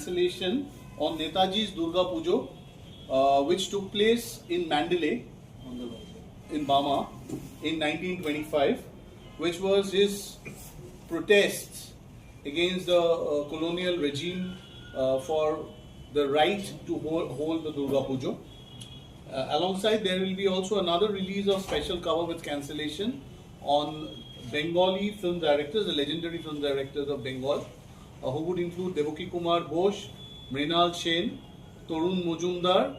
cancellation on Netaji's Durga Pujo, which took place in Mandalay, in Burma, in 1925, which was his protests against the colonial regime for the right to hold the Durga Pujo. Alongside, there will be also another release of special cover with cancellation on Bengali film directors, the legendary film directors of Bengal, who would include Devaki Kumar Ghosh, Mrinal Sen, Torun Mujumdar,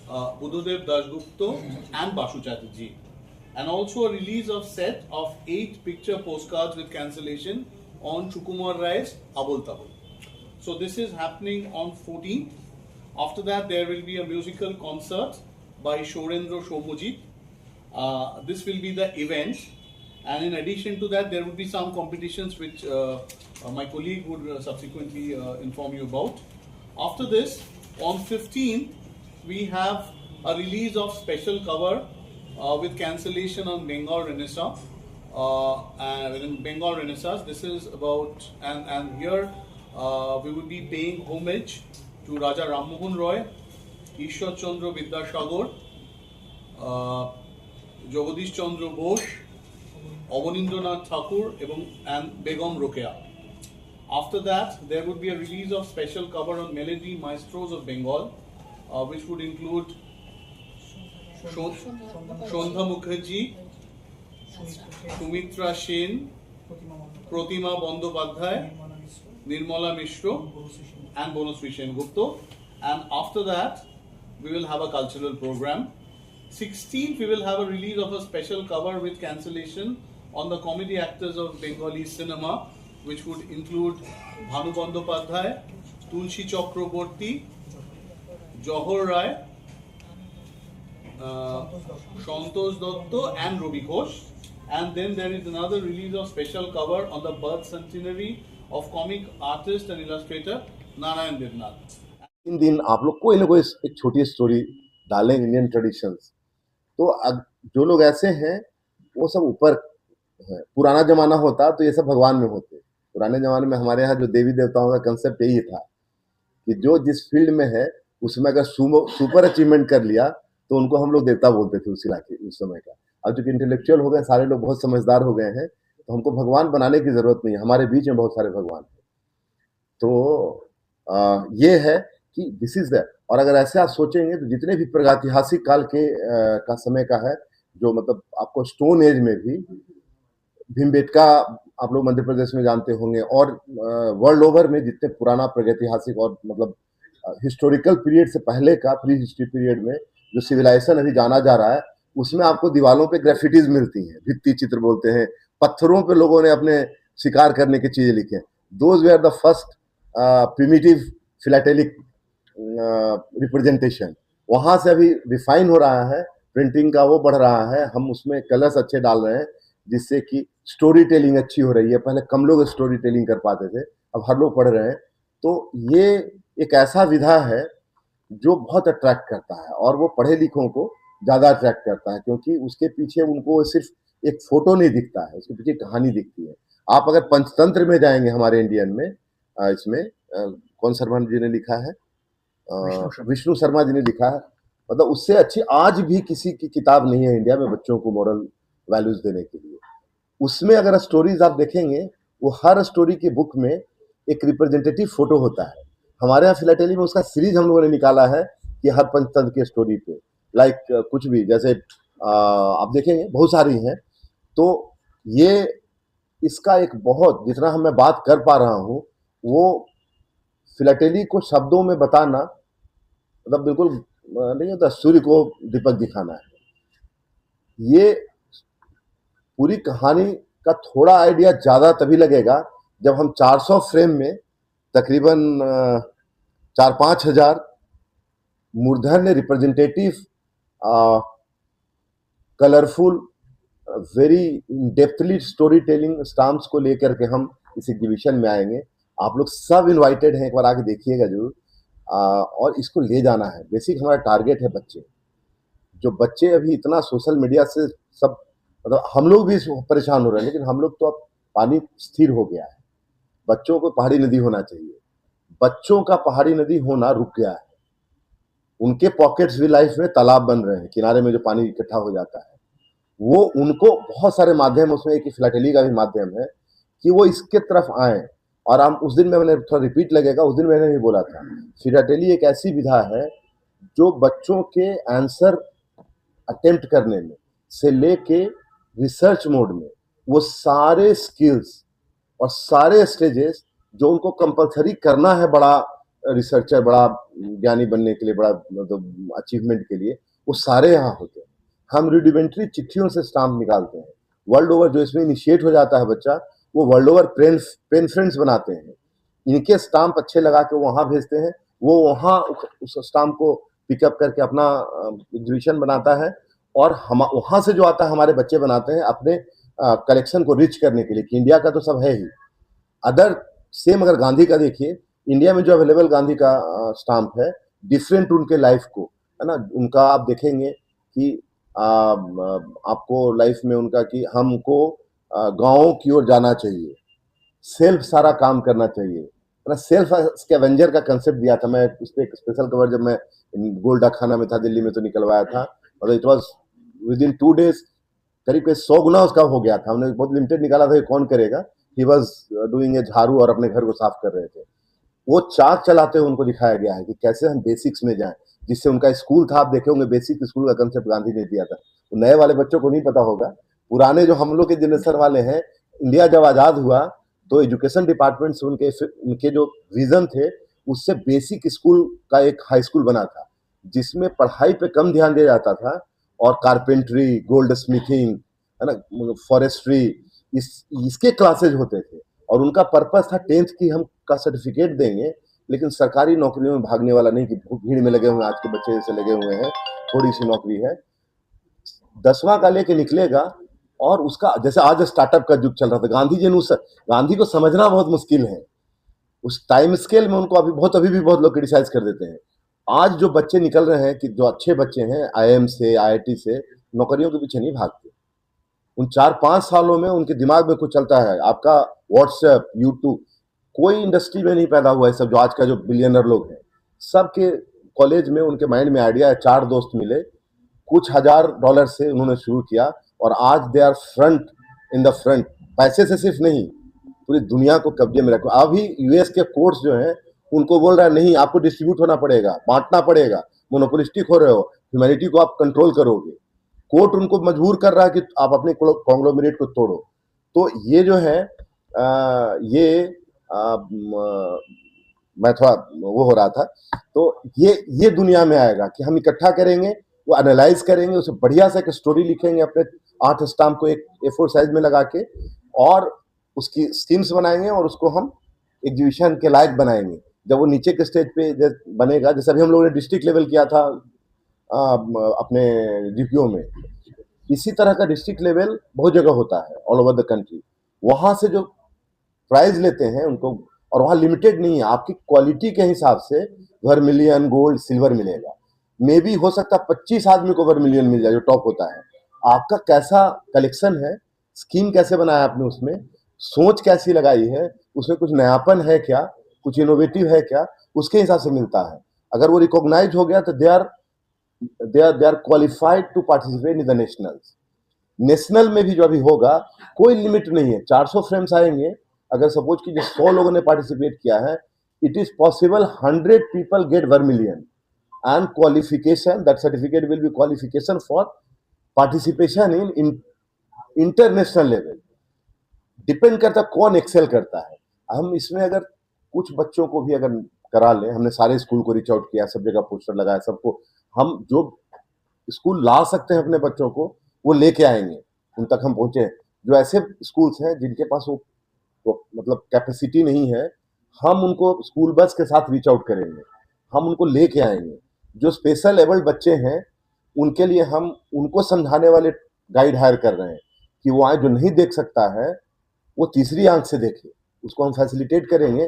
Buddhadev Dasgupta, and Basu Chatterjee. And also a release of set of 8 picture postcards with cancellation on Chukumar Rai's Abul Tabul. So this is happening on 14th. After that, there will be a musical concert by Shorendra Shomujit. This will be the event. And in addition to that, there will be some competitions which my colleague would subsequently inform you about. After this, on 15th, we have a release of special cover with cancellation on Bengal Renaissance. Bengal Renaissance, this is about, and here we will be paying homage to Raja Rammohun Roy, Ishwar Chandra Vidyasagar, Jagadish Chandra Bose, Abanindranath Thakur, and Begum Rokeya. After that, there would be a release of special cover on melody maestros of Bengal, which would include Shondha Mukherjee, Sumitra Sen, Pratima Bandyopadhyay, Nirmala Mishra, and Bonusri Sengupta. And after that, we will have a cultural program. 16th, we will have a release of a special cover with cancellation on the comedy actors of Bengali cinema, which would include Bhanu Bandyopadhyay, Tulsi Chakraborty, Johor Rai, Santosh Datta, and Ravi Ghosh. And then there is another release of special cover on the birth centenary of comic artist and illustrator Narayan Devnath. इन दिन आप लोग कोई ना कोई एक छोटी story डालें Indian traditions, तो जो लोग ऐसे हैं वो सब ऊपर है। पुराना जमाना होता तो ये सब भगवान में होते। पुराने जमाने में हमारे यहाँ जो देवी देवताओं का कंसेप्ट यही था कि जो जिस फील्ड में है उसमें अगर सुपर अचीवमेंट कर लिया तो उनको हम लोग देवता बोलते थे उस इलाके उस समय का। अब जो इंटेलेक्चुअल हो गए, सारे लोग बहुत समझदार हो गए हैं, तो हमको भगवान बनाने की जरूरत नहीं है। हमारे बीच में बहुत सारे भगवान हैं। तो ये है कि दिस इज दैट। और अगर ऐसे आप सोचेंगे तो जितने भी प्रागैतिहासिक काल के का समय का है, जो मतलब आपको स्टोन एज में भी भीमबेटका आप लोग मध्य प्रदेश में जानते होंगे, और वर्ल्ड ओवर में जितने पुराना प्रागैतिहासिक और मतलब हिस्टोरिकल पीरियड से पहले का प्री हिस्ट्री पीरियड में जो सिविलाइजेशन अभी जाना जा रहा है, उसमें आपको दीवारों पे ग्राफिटीज मिलती हैं, भित्ति चित्र बोलते हैं। पत्थरों पे लोगों ने अपने शिकार करने की चीजें लिखे। Those were the first primitive philatelic representation. वहां से अभी रिफाइन हो रहा है, प्रिंटिंग का वो बढ़ रहा है, हम उसमें कलर्स अच्छे डाल रहे हैं जिससे कि स्टोरी टेलिंग अच्छी हो रही है। पहले कम लोग स्टोरी टेलिंग कर पाते थे, अब हर लोग पढ़ रहे हैं। तो ये एक ऐसा विधा है जो बहुत अट्रैक्ट करता है, और वो पढ़े लिखों को ज्यादा अट्रैक्ट करता है, क्योंकि उसके पीछे उनको सिर्फ एक फोटो नहीं दिखता है, उसके पीछे कहानी दिखती है। आप अगर पंचतंत्र में जाएंगे हमारे इंडियन में, इसमें कौन शर्मा जी ने लिखा है, विष्णु शर्मा जी ने लिखा है, मतलब उससे अच्छी आज भी किसी की किताब नहीं है इंडिया में बच्चों को मॉरल वैल्यूज देने के लिए। उसमें अगर स्टोरीज आप देखेंगे, वो हर स्टोरी के बुक में एक रिप्रेजेंटेटिव फोटो होता है। हमारे यहाँ फिलाटेली में उसका सीरीज हम लोगों ने निकाला है कि हर पंचतंत्र के स्टोरी पे लाइक कुछ भी, जैसे आप देखेंगे बहुत सारी हैं। तो ये इसका एक बहुत, जितना मैं बात कर पा रहा हूँ, वो फिलाटेली को शब्दों में बताना मतलब बिल्कुल नहीं होता, सूर्य को दीपक दिखाना है। ये पूरी कहानी का थोड़ा आइडिया ज्यादा तभी लगेगा जब हम 400 फ्रेम में तकरीबन 4-5 हजार मूर्धन्य representative colourful very depthly storytelling stamps को लेकर के हम इस एग्जीबिशन में आएंगे। आप लोग सब इनवाइटेड हैं, एक बार आके देखिएगा जरूर। और इसको ले जाना है। बेसिक हमारा टारगेट है बच्चे। जो बच्चे अभी इतना सोशल मीडिया से सब, मतलब हम लोग भी परेशान हो रहे हैं, लेकिन हम लोग तो अब पानी स्थिर हो गया है। बच्चों को पहाड़ी नदी होना चाहिए। बच्चों का पहाड़ी नदी होना रुक गया है। उनके पॉकेट्स भी लाइफ में तालाब बन रहे हैं, किनारे में जो पानी इकट्ठा हो जाता है। वो उनको बहुत सारे माध्यम, उसमें एक फिलाटेली का भी माध्यम है कि वो इसके तरफ आए। और हम उस दिन में, मैंने थोड़ा रिपीट लगेगा, उस दिन मैंने भी बोला था, फिलाटेली एक ऐसी विधा है जो बच्चों के आंसर अटेम्प्ट करने में से लेके रिसर्च मोड में वो सारे स्किल्स और सारे स्टेजेस जो उनको कंपलसरी करना है बड़ा रिसर्चर, बड़ा ज्ञानी बनने के लिए, बड़ा मतलब अचीवमेंट के लिए, वो सारे यहाँ होते हैं। हम रूडिमेंट्री चिट्ठियों से स्टाम्प निकालते हैं। वर्ल्ड ओवर जो इसमें इनिशिएट हो जाता है बच्चा, वो वर्ल्ड ओवर पेन फ्रेंड्स बनाते हैं। इनके स्टाम्प अच्छे लगा के वहां भेजते हैं, वो वहां उस स्टाम्प को पिकअप करके अपना एग्जीबिशन बनाता है, और हम वहां से जो आता है हमारे बच्चे बनाते हैं अपने कलेक्शन को रिच करने के लिए, कि इंडिया का तो सब है ही। अदर सेम अगर गांधी का देखिए, इंडिया में जो अवेलेबल गांधी का स्टाम्प है, डिफरेंट उनके लाइफ को, है ना, उनका आप देखेंगे कि आपको लाइफ में उनका कि हमको गाँव की ओर जाना चाहिए, सेल्फ सारा काम करना चाहिए, है ना। सेल्फ स्कैवेंजर का कंसेप्ट दिया था, मैं उस पर एक स्पेशल कवर जब मैं गोल्डा खाना में था दिल्ली में तो निकलवाया था, मतलब it was with in 2 days करीब 100 गुना उसका हो गया था। हमने बहुत लिमिटेड निकाला था, कौन करेगा। ही वॉज डूइंग ए झाड़ू और अपने घर को साफ कर रहे थे। वो चाक चलाते हुए उनको दिखाया गया है कि कैसे हम बेसिक्स में जाएं, जिससे उनका स्कूल था, आप देखे होंगे बेसिक स्कूल का कंसेप्ट गांधी ने दिया था। तो नए वाले बच्चों को नहीं पता होगा, पुराने जो हम लोग के जनरेशन वाले हैं, इंडिया जब आजाद हुआ तो एजुकेशन डिपार्टमेंट से उनके जो विजन थे, उससे बेसिक स्कूल का एक हाई स्कूल बना था, जिसमें पढ़ाई पे कम ध्यान दिया जाता था, और कारपेंट्री, गोल्ड स्मिथिंग, है ना, फॉरेस्ट्री, इसके क्लासेज होते थे। और उनका पर्पस था 10th की हम का सर्टिफिकेट देंगे, लेकिन सरकारी नौकरियों में भागने वाला नहीं कि भीड़ में लगे हुए आज के बच्चे जैसे लगे हुए हैं, थोड़ी सी नौकरी है। 10वां का लेके निकलेगा, और उसका जैसे आज स्टार्टअप का युग चल रहा था, गांधी को समझना बहुत मुश्किल है। उस टाइम स्केल में उनको अभी भी बहुत लोग क्रिटिसाइज कर देते हैं। आज जो बच्चे निकल रहे हैं, कि जो अच्छे बच्चे हैं आईआईएम से, आईआईटी से, नौकरियों के पीछे नहीं भागते। उन 4-5 सालों में उनके दिमाग में कुछ चलता है। आपका व्हाट्सएप, यूट्यूब, कोई इंडस्ट्री में नहीं पैदा हुआ है सब, जो आज का जो बिलियनर लोग हैं, सबके कॉलेज में उनके माइंड में आइडिया है। 4 दोस्त मिले, कुछ $1000 से उन्होंने शुरू किया, और आज they are front in the front. पैसे से सिर्फ नहीं, पूरी दुनिया को कब्जे में रखो। अभी यूएस के कोर्ट्स जो हैं, उनको बोल रहा है नहीं, आपको डिस्ट्रीब्यूट होना पड़ेगा, बांटना पड़ेगा, मोनोपोलिस्टिक हो रहे हो, ह्यूमैनिटी को आप कंट्रोल करोगे। कोर्ट उनको मजबूर कर रहा है कि आप अपने कॉन्ग्लोमरेट को तोड़ो। तो ये जो है मैं थोड़ा वो हो रहा था, तो ये दुनिया में आएगा कि हम इकट्ठा करेंगे, वो एनालाइज करेंगे, उसे बढ़िया से एक स्टोरी लिखेंगे, अपने 8 स्टाम्प को एक A4 साइज में लगा के, और उसकी स्कीम्स बनाएंगे, और उसको हम एग्जीबिशन के लायक बनाएंगे। जब वो नीचे के स्टेज पे बनेगा, जैसे अभी हम लोगों ने डिस्ट्रिक्ट लेवल किया था अपने डीपीओ में, इसी तरह का डिस्ट्रिक्ट लेवल बहुत जगह होता है ऑल ओवर द कंट्री। वहां से जो प्राइज लेते हैं उनको, और वहां लिमिटेड नहीं है, आपकी क्वालिटी के हिसाब से वर्मिलियन, गोल्ड, सिल्वर मिलेगा। मे बी हो सकता है 25 आदमी को वर्मिलियन मिल जाए जो टॉप होता है। आपका कैसा कलेक्शन है, स्कीम कैसे बनाया आपने, उसमें सोच कैसी लगाई है, उसमें कुछ नयापन है क्या, कुछ इनोवेटिव है क्या, उसके हिसाब से मिलता है। अगर वो रिकॉग्नाइज हो गया तो they are qualified to participate in the nationals. National में भी जो अभी होगा, कोई लिमिट नहीं है, 400 फ्रेम्स आएंगे। अगर सपोज कीजिए 100 लोगों ने पार्टिसिपेट किया है, it is possible 100 people get vermilion and qualification, that certificate will be qualification for participation in international level. Depend करता है कौन एक्सेल करता है। हम इसमें अगर कुछ बच्चों को भी अगर करा लें, हमने सारे स्कूल को रीच आउट किया, सब जगह पोस्टर लगाया, सबको हम जो स्कूल ला सकते हैं अपने बच्चों को, वो लेके आएंगे, उन तक हम पहुंचे। जो ऐसे स्कूल्स हैं जिनके पास वो मतलब कैपेसिटी नहीं है, हम उनको स्कूल बस के साथ रीच आउट करेंगे, हम उनको लेके आएंगे। जो स्पेशल एबल्ड बच्चे हैं, उनके लिए हम उनको समझाने वाले गाइड हायर कर रहे हैं, कि वो आए, जो नहीं देख सकता है वो तीसरी आंख से देखे, उसको हम फैसिलिटेट करेंगे।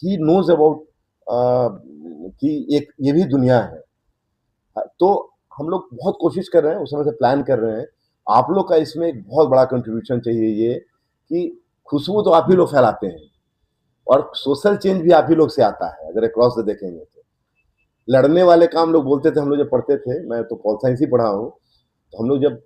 ही नोज अबाउट कि एक ये भी दुनिया है। तो हम लोग बहुत कोशिश कर रहे हैं, उस समय से प्लान कर रहे हैं। आप लोग का इसमें एक बहुत बड़ा कंट्रीब्यूशन चाहिए, ये कि खुशबू तो आप ही लोग फैलाते हैं, और सोशल चेंज भी आप ही लोग से आता है, अगर अक्रॉस से देखेंगे तो। लड़ने वाले काम लोग बोलते थे, हम लोग जब पढ़ते थे, मैं तो पॉल साइंस ही पढ़ा हूँ, तो हम लोग जब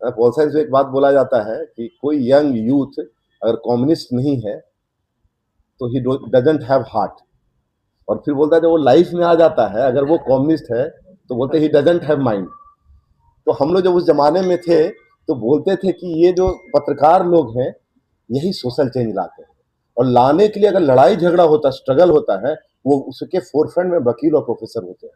पॉल साइंस में एक बात बोला जाता है कि कोई यंग यूथ अगर कम्युनिस्ट नहीं है तो ही डजंट हैव हार्ट, और फिर बोलता है जब वो लाइफ में आ जाता है अगर वो कम्युनिस्ट है तो बोलते ही डजंट हैव माइंड। तो हम लोग जब उस जमाने में थे तो बोलते थे कि ये जो पत्रकार लोग हैं यही सोशल चेंज लाते हैं, और लाने के लिए अगर लड़ाई झगड़ा होता, स्ट्रगल होता है, वो उसके फोरफ्रंट में वकील और प्रोफेसर होते हैं।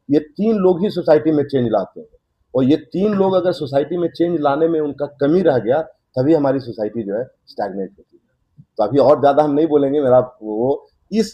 ये तीन लोग ही सोसाइटी में चेंज लाते हैं, और ये तीन लोग अगर सोसाइटी में चेंज लाने में उनका कमी रह गया तभी हमारी सोसाइटी जो है स्टैग्नेट होती है। तो अभी और ज्यादा हम नहीं बोलेंगे, मेरा वो इस